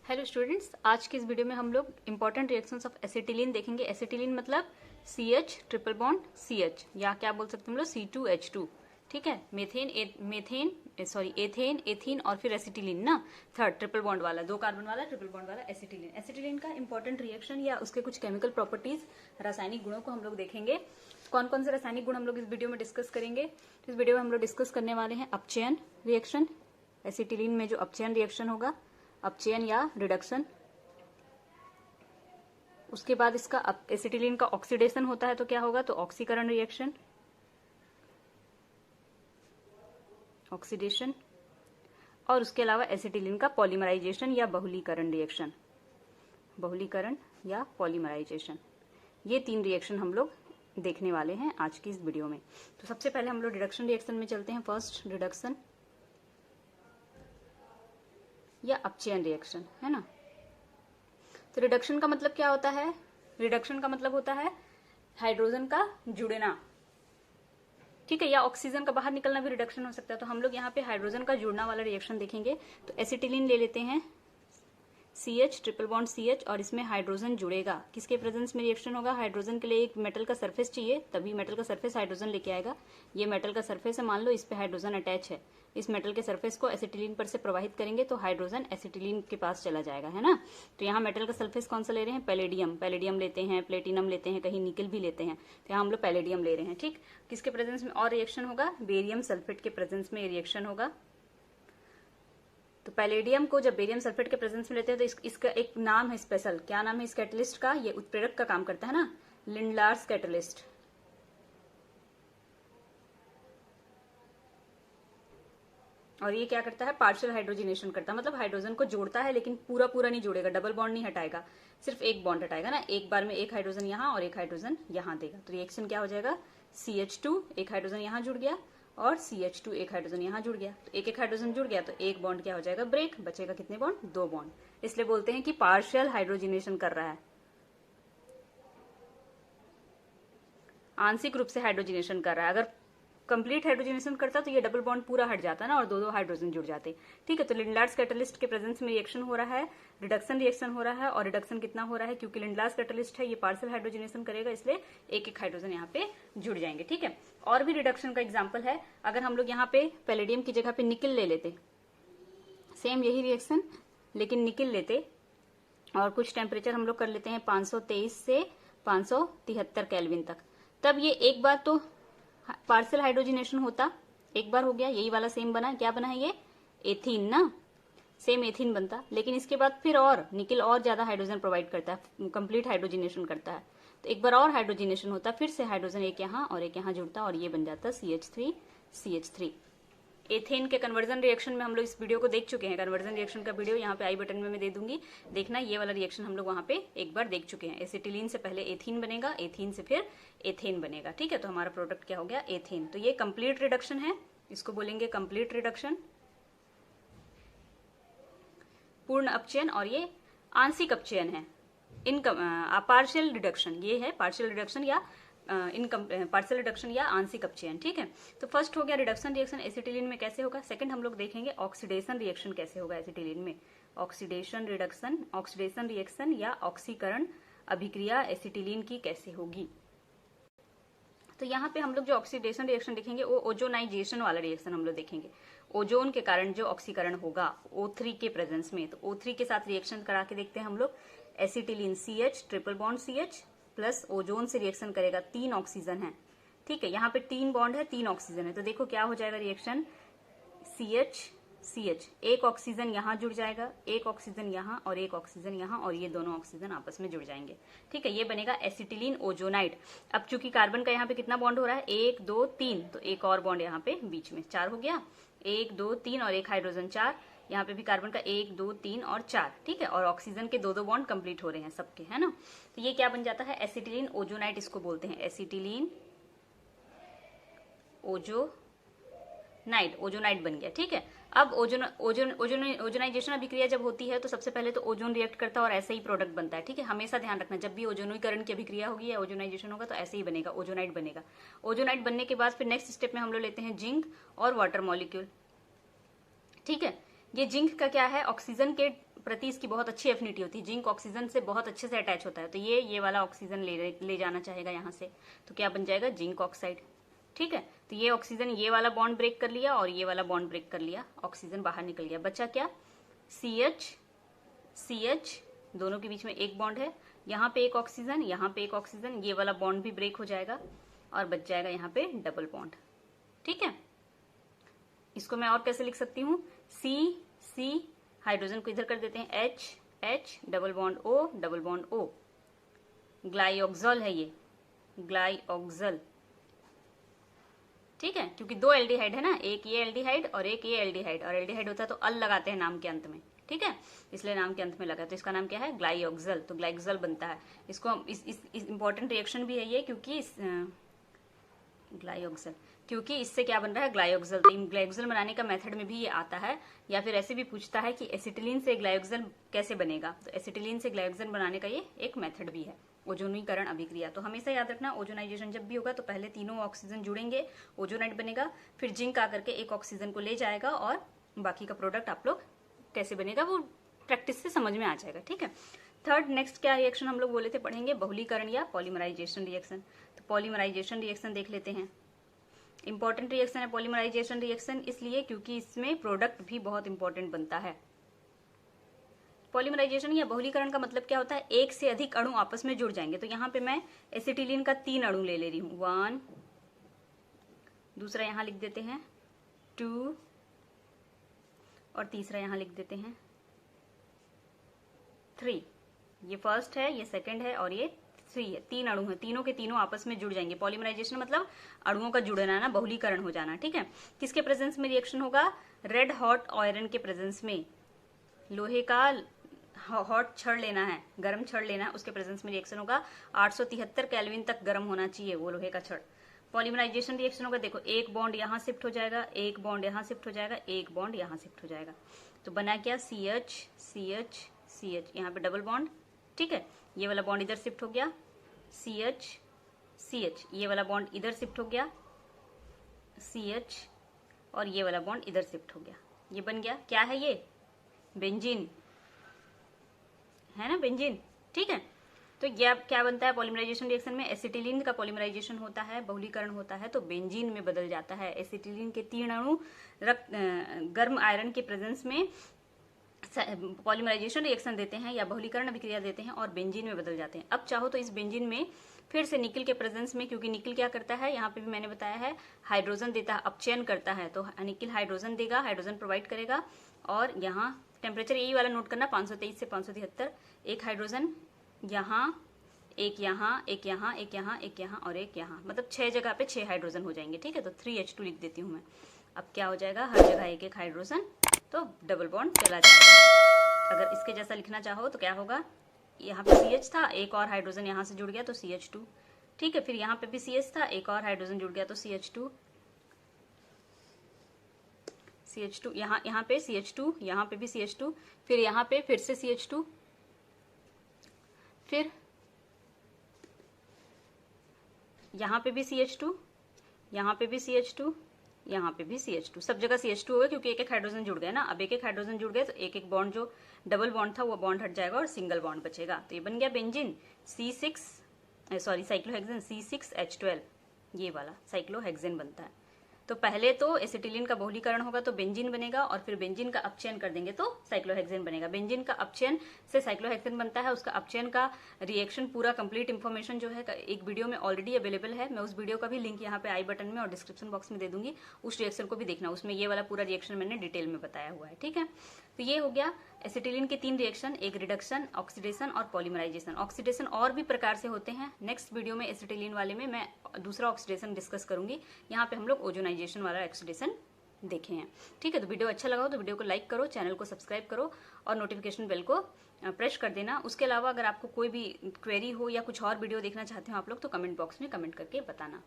Hello students, आज की इस वीडियो में हम लोग इंपॉर्टेंट रिएक्शंस ऑफ एसिटिलीन देखेंगे। एसिटिलीन मतलब CH ट्रिपल बॉन्ड CH, या क्या बोल सकते हैं हम लोग C2H2। ठीक है, एथेन एथीन और फिर एसिटिलीन ना, थर्ड ट्रिपल बॉन्ड वाला, 2 कार्बन वाला ट्रिपल बॉन्ड वाला एसिटिलीन। एसिटिलीन का इंपॉर्टेंट रिएक्शन या उसके कुछ केमिकल प्रॉपर्टीज, रासायनिक गुणों को हम लोग देखेंगे। कौन कौन से रासायनिक गुण हम लोग इस वीडियो में डिस्कस करेंगे। इस वीडियो में हम लोग डिस्कस करने वाले हैं अपचयन रिएक्शन। एसिटिलीन में जो अपचयन रिएक्शन होगा, अपचयन या रिडक्शन। उसके बाद इसका एसिटिलीन का ऑक्सीडेशन होता है तो क्या होगा, तो ऑक्सीकरण रिएक्शन, ऑक्सीडेशन। और उसके अलावा एसिटिलीन का पॉलीमराइजेशन या बहुलीकरण रिएक्शन, बहुलीकरण या पॉलीमराइजेशन। ये 3 रिएक्शन हम लोग देखने वाले हैं आज की इस वीडियो में। तो सबसे पहले हम लोग रिडक्शन रिएक्शन में चलते हैं। फर्स्ट रिडक्शन या अपचयन रिएक्शन, है ना। तो रिडक्शन का मतलब क्या होता है, रिडक्शन का मतलब होता है हाइड्रोजन का जुड़ना, ठीक है, या ऑक्सीजन का बाहर निकलना भी रिडक्शन हो सकता है। तो हम लोग यहाँ पे हाइड्रोजन का जुड़ना वाला रिएक्शन देखेंगे। तो एसिटिलीन ले लेते हैं, CH ट्रिपल बॉन्ड CH, और इसमें हाइड्रोजन जुड़ेगा। किसके प्रेजेंस में रिएक्शन होगा, हाइड्रोजन के लिए एक मेटल का सरफेस चाहिए, तभी मेटल का सरफेस हाइड्रोजन लेके आएगा। ये मेटल का सरफेस है, मान लो इस पे हाइड्रोजन अटैच है। इस मेटल के सरफेस को एसिटिलीन पर से प्रवाहित करेंगे तो हाइड्रोजन एसिटिलीन के पास चला जाएगा, है ना। तो यहाँ मेटल का सरफेस कौन सा ले रहे हैं, पैलेडियम। पैलेडियम लेते हैं, प्लेटिनम लेते हैं, कहीं निकल भी लेते हैं। तो यहाँ हम लोग पैलेडियम ले रहे हैं, ठीक। किसके प्रेजेंस में और रिएक्शन होगा, बेरियम सल्फेट के प्रेजेंस में रिएक्शन होगा। तो पैलेडियम को जब बेरियम सल्फेट के प्रेजेंस में लेते हैं तो इसका एक नाम है स्पेशल। क्या नाम है इस कैटलिस्ट का, ये उत्प्रेरक का काम करता है ना, लिंडलार्स कैटलिस्ट। और ये क्या करता है, पार्शियल हाइड्रोजिनेशन करता है, मतलब हाइड्रोजन को जोड़ता है लेकिन पूरा पूरा नहीं जोड़ेगा, डबल बॉन्ड नहीं हटाएगा, सिर्फ एक बॉन्ड हटाएगा ना। एक बार में एक हाइड्रोजन यहाँ और एक हाइड्रोजन यहाँ देगा। तो रिएक्शन क्या हो जाएगा, CH2 एक हाइड्रोजन यहाँ जुड़ गया और CH2 एक हाइड्रोजन यहाँ जुड़ गया। तो एक एक हाइड्रोजन जुड़ गया तो एक बॉन्ड क्या हो जाएगा, ब्रेक। बचेगा कितने बॉन्ड, 2 बॉन्ड। इसलिए बोलते हैं कि पार्शियल हाइड्रोजिनेशन कर रहा है, आंशिक रूप से हाइड्रोजिनेशन कर रहा है। अगर कंप्लीट हाइड्रोजनेशन करता तो ये डबल बॉन्ड पूरा हट जाता ना और 2-2 हाइड्रोजन जुड़ जाते, ठीक है। तो लिंडलार्स कैटलिस्ट के प्रेजेंस में रिएक्शन हो रहा है, रिडक्शन रिएक्शन हो रहा है। और रिडक्शन कितना हो रहा है, क्योंकि लिंडलार्स कैटलिस्ट है, ये पार्शियल हाइड्रोजनेशन करेगा, इसलिए एक एक हाइड्रोजन यहाँ पे जुड़ जाएंगे, ठीक है। और भी रिडक्शन का एग्जाम्पल है, अगर हम लोग यहाँ पे पैलेडियम की जगह पे निकल ले लेते, सेम यही रिएक्शन लेकिन निकल लेते, और कुछ टेम्परेचर हम लोग कर लेते हैं 523 से 573 केल्विन तक, तब ये एक बार तो पार्शियल हाइड्रोजिनेशन होता, एक बार हो गया, यही वाला सेम बना, क्या बना है ये, एथीन ना, सेम एथीन बनता। लेकिन इसके बाद फिर और निकल और ज्यादा हाइड्रोजन प्रोवाइड करता है, कंप्लीट हाइड्रोजिनेशन करता है, तो एक बार और हाइड्रोजिनेशन होता, फिर से हाइड्रोजन एक यहाँ और एक यहाँ जुड़ता और ये बन जाता CH3। एथेन के कन्वर्जन रिएक्शन में हम लोग इस वीडियो को देख चुके हैं। कन्वर्जन रिएक्शन का वीडियो यहाँ पे आई बटन में मैं दे दूंगी, देखना। ये वाला रिएक्शन हम लोग वहाँ पे एक बार देख चुके हैं। एसिटिलीन से पहले एथीन बनेगा, एथीन से फिर एथेन बनेगा, ठीक है। तो हमारा प्रोडक्ट क्या हो गया, एथेन। तो ये कंप्लीट रिडक्शन है, इसको बोलेंगे कंप्लीट रिडक्शन, पूर्ण अपचयन। और ये आंशिक अपचयन है, पार्शियल रिडक्शन, ये है पार्शियल रिडक्शन या पार्शियल रिडक्शन या आंशिक अपचयन, ठीक है। तो फर्स्ट हो गया रिडक्शन रिएक्शन एसिटिलीन में कैसे होगा। सेकंड हम लोग देखेंगे ऑक्सीडेशन रिएक्शन कैसे होगा एसिटिलीन में। ऑक्सीडेशन रिएक्शन या ऑक्सीकरण अभिक्रिया एसिटिलीन की कैसे होगी। तो यहाँ पे हम लोग जो ऑक्सीडेशन रिएक्शन देखेंगे वो ओजोनाइजेशन वाला रिएक्शन हम लोग देखेंगे। ओजोन के कारण जो ऑक्सीकरण होगा O3 के प्रेजेंस में, तो O3 के साथ रिएक्शन करा के देखते हैं हम लोग। Acetylene CH triple bond CH plus ozone से रिएक्शन करेगा, 3 ऑक्सीजन है, ठीक है। यहाँ पे 3 बॉन्ड है, 3 ऑक्सीजन है, तो देखो क्या हो जाएगा रिएक्शन, CH एक ऑक्सीजन यहाँ जुड़ जाएगा, एक ऑक्सीजन यहाँ और एक ऑक्सीजन यहाँ, और ये दोनों ऑक्सीजन आपस में जुड़ जाएंगे, ठीक है। ये बनेगा एसिटिलीन ओजोनाइड। अब चूंकि कार्बन का यहाँ पे कितना बॉन्ड हो रहा है, 1 2 3, तो एक और बॉन्ड यहाँ पे बीच में 4 हो गया, 1 2 3 और एक हाइड्रोजन 4, यहाँ पे भी कार्बन का 1 2 3 और 4, ठीक है। और ऑक्सीजन के 2-2 बॉन्ड कंप्लीट हो रहे हैं सबके, है ना। तो ये क्या बन जाता है, एसिटिलीन ओजोनाइड इसको बोलते हैं, एसिटिलीन ओजोनाइड बन गया, ठीक है। अब ओजोनाइजेशन अभिक्रिया जब होती है तो सबसे पहले तो ओजोन रिएक्ट करता है और ऐसे ही प्रोडक्ट बनता है, ठीक है। हमेशा ध्यान रखना, जब भी ओजोनीकरण की अभिक्रिया होगी या ओजोनाइजेशन होगा तो ऐसे ही बनेगा, ओजोनाइड बनेगा। ओजोनाइड बनने के बाद फिर नेक्स्ट स्टेप में हम लोग लेते हैं जिंक और वाटर मॉलिक्यूल, ठीक है। ये जिंक का क्या है, ऑक्सीजन के प्रति इसकी बहुत अच्छी एफिनिटी होती है, जिंक ऑक्सीजन से बहुत अच्छे से अटैच होता है, तो ये वाला ऑक्सीजन ले जाना चाहेगा यहाँ से, तो क्या बन जाएगा, जिंक ऑक्साइड। ठीक है, तो ये ऑक्सीजन ये वाला बॉन्ड ब्रेक कर लिया और ये वाला बॉन्ड ब्रेक कर लिया, ऑक्सीजन बाहर निकल गया, बचा क्या, CH, दोनों के बीच में एक बॉन्ड है, यहाँ पे एक ऑक्सीजन, यहाँ पे एक ऑक्सीजन, ये वाला बॉन्ड भी ब्रेक हो जाएगा और बच जाएगा यहाँ पे डबल बॉन्ड। ठीक है, इसको मैं और कैसे लिख सकती हूँ, C, हाइड्रोजन को इधर कर देते हैं, H, डबल बॉन्ड O, ग्लाइऑक्सॉल है ये, ग्लाइऑक्सल। ठीक है, क्योंकि दो एल्डिहाइड है ना, एक ये एल्डिहाइड और एक ये एल्डिहाइड, और एल्डिहाइड होता है तो अल लगाते हैं नाम के अंत में। ठीक है, इसलिए नाम के अंत में लगा, तो इसका नाम क्या है, ग्लाइऑक्सल, तो ग्लाइऑक्सल बनता है। इसको इस इंपॉर्टेंट रिएक्शन भी है ये, क्योंकि ग्लाइऑक्सल, क्योंकि इससे क्या बन रहा है, ग्लाइऑक्सल। तो ग्लाइऑक्सल बनाने का मेथड में भी ये आता है, या फिर ऐसे भी पूछता है कि एसिटिलीन से ग्लाइऑक्सल कैसे बनेगा, तो एसिटिलीन से ग्लाइऑक्सल बनाने का ये एक मेथड भी है, ओजोनीकरण अभिक्रिया। तो हमेशा याद रखना, ओजोनाइजेशन जब भी होगा तो पहले तीनों ऑक्सीजन जुड़ेंगे, ओजोनाइट बनेगा, फिर जिंक आकर के एक ऑक्सीजन को ले जाएगा, और बाकी का प्रोडक्ट आप लोग कैसे बनेगा वो प्रैक्टिस से समझ में आ जाएगा। ठीक है, थर्ड नेक्स्ट क्या रिएक्शन हम लोग बोले थे पढ़ेंगे, बहुलीकरण या पॉलीमराइजेशन रिएक्शन। तो पॉलीमराइजेशन रिएक्शन देख लेते हैं। इंपॉर्टेंट रिएक्शन है पॉलीमराइजेशन रिएक्शन, इसलिए क्योंकि इसमें प्रोडक्ट भी बहुत इंपॉर्टेंट बनता है। पॉलीमराइजेशन या बहुलीकरण का मतलब क्या होता है, एक से अधिक अणु आपस में जुड़ जाएंगे। तो यहाँ पे मैं एसिटिलीन का 3 अणु ले रही हूँ, 1, दूसरा यहाँ लिख देते हैं 2, और तीसरा यहाँ लिख देते हैं 3। ये फर्स्ट है, ये सेकंड है, और ये 3 है। 3 अणु है, तीनों के तीनों आपस में जुड़ जाएंगे। पॉलीमराइजेशन मतलब अणुओं का जुड़ना ना, बहुलीकरण हो जाना। ठीक है, किसके प्रेजेंस में रिएक्शन होगा, रेड हॉट आयरन के प्रेजेंस में, लोहे का हॉट छड़ लेना है, गर्म छड़ लेना है, उसके प्रेजेंस में रिएक्शन होगा। 873 केल्विन तक गर्म होना चाहिए वो लोहे का छड़। पॉलीमराइजेशन रिएक्शन होगा, देखो एक बॉन्ड यहाँ शिफ्ट हो जाएगा, एक बॉन्ड यहाँ शिफ्ट हो जाएगा, एक बॉन्ड यहाँ शिफ्ट हो जाएगा, तो बना क्या, CH, यहाँ पे डबल बॉन्ड। ठीक है, ये वाला बॉन्ड इधर शिफ्ट हो गया, CH, ये वाला बॉन्ड इधर शिफ्ट हो गया, CH, और ये वाला बॉन्ड इधर शिफ्ट हो गया। ये बन गया, क्या है ये, बेंजीन है ना, बेंजीन। ठीक है, तो ये क्या बनता है पॉलीमराइजेशन रिएक्शन में, एसिटिलीन का पॉलीमराइजेशन होता है, बहुलीकरण होता है, तो बेंजीन में बदल जाता है। एसिटिलीन के 3 अणु गर्म आयरन के प्रेजेंस में पॉलीमराइजेशन रिएक्शन देते हैं या बहुलीकरण अभिक्रिया देते हैं और बेंजीन में बदल जाते हैं। अब चाहो तो इस बेंजीन में फिर से निकल के प्रेजेंस में, क्योंकि निकल क्या करता है, यहाँ पे भी मैंने बताया है, हाइड्रोजन देता है, अपचयन करता है, तो निकल हाइड्रोजन देगा, हाइड्रोजन प्रोवाइड करेगा। और यहाँ टेम्परेचर यही वाला नोट करना, 523 से 573, एक हाइड्रोजन यहाँ, एक यहाँ, एक यहाँ, एक यहाँ, एक यहाँ और एक यहाँ, मतलब 6 जगह पे 6 हाइड्रोजन हो जाएंगे। ठीक है, तो 3H2 लिख देती हूँ मैं। अब क्या हो जाएगा, हर जगह एक एक हाइड्रोजन, तो डबल बॉन्ड चला जाएगा। अगर इसके जैसा लिखना चाहो तो क्या होगा, यहाँ पे CH था, एक और हाइड्रोजन यहाँ से जुड़ गया तो CH2। ठीक है, फिर यहाँ पे भी CH था, एक और हाइड्रोजन जुड़ गया तो CH2, यहाँ पे CH2, यहाँ पे भी CH2, फिर यहाँ पे फिर से CH2, फिर यहाँ पे भी CH2, यहाँ पे भी CH2, यहाँ पे भी CH2, सब जगह CH2 हो गया, क्योंकि एक एक हाइड्रोजन जुड़ गए ना। अब एक एक हाइड्रोजन जुड़ गए तो एक एक बॉन्ड जो डबल बॉन्ड था वो बॉन्ड हट जाएगा और सिंगल बॉन्ड बचेगा। तो ये बन गया बेंजीन, साइक्लोहेक्सेन C6H12, ये वाला साइक्लोहेक्सेन बनता है। तो पहले तो एसिटिलीन का बहुलीकरण होगा तो बेंजीन बनेगा, और फिर बेंजीन का अपचयन कर देंगे तो साइक्लोहेक्सेन बनेगा। बेंजीन का अपचयन से साइक्लोहेक्सेन बनता है। उसका अपचयन का रिएक्शन पूरा कंप्लीट इन्फॉर्मेशन जो है एक वीडियो में ऑलरेडी अवेलेबल है। मैं उस वीडियो का भी लिंक यहाँ पे आई बटन में और डिस्क्रिप्शन बॉक्स में दे दूंगी, उस रिएक्शन को भी देखना। उसमें ये वाला पूरा रिएक्शन मैंने डिटेल में बताया हुआ है। ठीक है, तो ये हो गया एसिटिलीन के 3 रिएक्शन, एक रिडक्शन, ऑक्सीडेशन और पॉलीमराइजेशन। ऑक्सीडेशन और भी प्रकार से होते हैं, नेक्स्ट वीडियो में एसिटिलीन वाले में मैं दूसरा ऑक्सीडेशन डिस्कस करूंगी। यहाँ पे हम लोग ओजोनाइजेशन वाला ऑक्सीडेशन देखे हैं। ठीक है, तो वीडियो अच्छा लगा हो तो वीडियो को लाइक करो, चैनल को सब्सक्राइब करो और नोटिफिकेशन बेल को प्रेस कर देना। उसके अलावा अगर आपको कोई भी क्वेरी हो या कुछ और वीडियो देखना चाहते हो आप लोग तो कमेंट बॉक्स में कमेंट करके बताना।